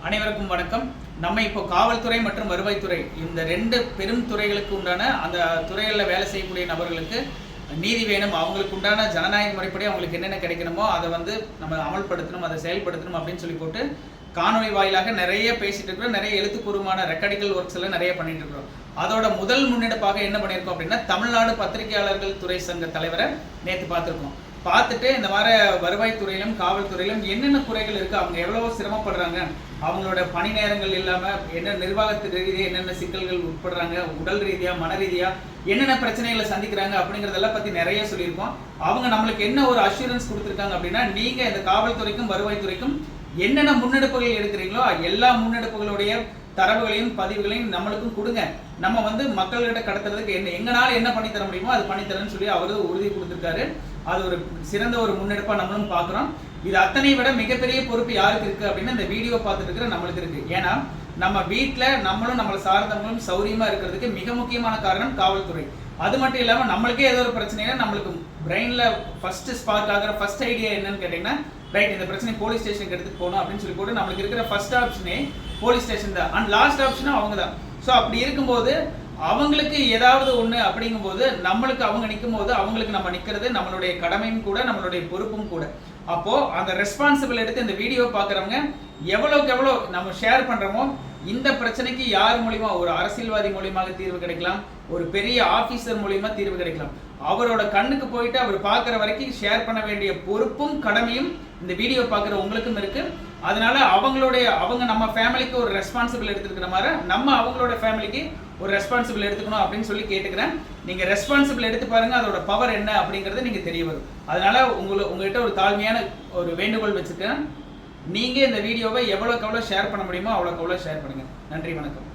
அனைவருக்கும் வணக்கம். நம்ம இப்போ காவல்துறை மற்றும் வருவாய்த்துறை இந்த ரெண்டு பெரும் துறைகளுக்கு உண்டான அந்த துறைகளில் வேலை செய்யக்கூடிய நபர்களுக்கு நீதி வேணும், அவங்களுக்கு உண்டான ஜனநாயக முறைப்படி அவங்களுக்கு என்னென்ன கிடைக்கணுமோ அதை நம்ம அமல்படுத்தணும், அதை செயல்படுத்தணும் அப்படின்னு சொல்லி போட்டு காணொலி வாயிலாக நிறைய பேசிட்டு இருக்கிறோம். நிறைய எழுத்துப்பூர்வமான ரெக்கார்டிக்கல் ஒர்க்ஸ் எல்லாம் நிறைய பண்ணிட்டு இருக்கிறோம். அதோட முதல் முன்னெடுப்பாக என்ன பண்ணியிருக்கோம் அப்படின்னா, தமிழ்நாடு பத்திரிகையாளர்கள் துறை சங்க தலைவரை நேற்று பார்த்துருக்கோம். பார்த்துட்டு இந்த மாதிரி வருவாய்த்துறையிலும் காவல்துறையிலும் என்னென்ன குறைகள் இருக்குது, அவங்க எவ்வளவோ சிரமப்படுறாங்க, அவங்களோட பணி நேரங்கள் இல்லாமல் என்ன நிர்வாகத்து ரீதியாக என்னென்ன சிக்கல்கள் உட்படுறாங்க, உடல் ரீதியாக மன ரீதியாக என்னென்ன பிரச்சனைகளை சந்திக்கிறாங்க அப்படிங்கிறதெல்லாம் பற்றி நிறைய சொல்லியிருக்கோம். அவங்க நம்மளுக்கு என்ன ஒரு அஷூரன்ஸ் கொடுத்துருக்காங்க அப்படின்னா, நீங்கள் இந்த காவல்துறைக்கும் வருவாய்த்துறைக்கும் என்னென்ன முன்னெடுப்புகள் எடுக்கிறீங்களோ எல்லா முன்னெடுப்புகளுடைய தரவுகளையும் பதிவுகளையும் நம்மளுக்கும் கொடுங்க. நம்ம மக்கள்கிட்ட கடத்துறதுக்கு எங்களால் என்ன பண்ணி தர முடியுமோ அது பண்ணித்தரேன்னு சொல்லி அவரு உறுதி கொடுத்துருக்காரு. அது ஒரு சிறந்த ஒரு முன்னெடுப்பா நம்மளும் பார்க்குறோம். இது அத்தனை விட மிகப்பெரிய பொறுப்பு யாருக்கு இருக்கு அப்படின்னா, இந்த வீடியோ பார்த்துட்டு இருக்கிற நம்மளுக்கு இருக்கு. ஏன்னா நம்ம வீட்டில் நம்மளும் நம்மளை சார்ந்தவங்களும் சௌரியமா இருக்கிறதுக்கு மிக முக்கியமான காரணம் காவல்துறை. அது மட்டும் இல்லாமல் நம்மளுக்கே ஏதோ ஒரு பிரச்சனைனா நம்மளுக்கு பிரெயின்ல ஃபர்ஸ்ட் ஸ்பார்க் ஆகிற ஃபர்ஸ்ட் ஐடியா என்னன்னு கேட்டீங்கன்னா, ரைட் இந்த பிரச்சனை போலீஸ் ஸ்டேஷனுக்கு எடுத்துட்டு போகணும் அப்படின்னு சொல்லி போட்டு நம்மளுக்கு இருக்கிற ஃபர்ஸ்ட் ஆப்ஷனே போலீஸ் ஸ்டேஷன் தான். அண்ட் லாஸ்ட் ஆப்ஷனும் அவங்க தான். ஸோ அப்படி இருக்கும்போது அவங்களுக்கு ஏதாவது ஒன்று அப்படிங்கும்போது நம்மளுக்கு அவங்க நிற்கும் போது அவங்களுக்கு நம்ம நிற்கிறது நம்மளுடைய கடமையும் கூட நம்மளுடைய பொறுப்பும் கூட. அப்போ அந்த ரெஸ்பான்சிபிள் எடுத்து இந்த வீடியோ பார்க்குறவங்க எவ்வளோக்கு எவ்வளோ நம்ம ஷேர் பண்ணுறோமோ, இந்த பிரச்சனைக்கு யார் மூலியமா, ஒரு அரசியல்வாதி மூலியமாக தீர்வு கிடைக்கலாம், ஒரு பெரிய ஆபீசர் மூலியமா தீர்வு கிடைக்கலாம். அவரோட கண்ணுக்கு போயிட்டு அவர் பார்க்குற வரைக்கும் ஷேர் பண்ண வேண்டிய பொறுப்பும் கடமையும் இந்த வீடியோ பார்க்குற உங்களுக்கும் இருக்கு. அதனால அவங்க நம்ம ஃபேமிலிக்கு ஒரு ரெஸ்பான்சிபிள் எடுத்துக்கிற மாதிரி நம்ம அவங்களோட ஃபேமிலிக்கு ஒரு ரெஸ்பான்சிபிள் எடுத்துக்கணும் அப்படின்னு சொல்லி கேட்டுக்கிறேன். நீங்க ரெஸ்பான்சிபிள் எடுத்து பாருங்க, அதோட பவர் என்ன அப்படிங்கிறது நீங்க தெரிய வரும். அதனால உங்ககிட்ட ஒரு தாழ்மையான ஒரு வேண்டுகோள் வச்சுருக்கேன். நீங்க இந்த வீடியோவை எவ்வளோக்கு எவ்வளோ ஷேர் பண்ண முடியுமோ அவ்வளோக்கு எவ்வளோ ஷேர் பண்ணுங்க. நன்றி, வணக்கம்.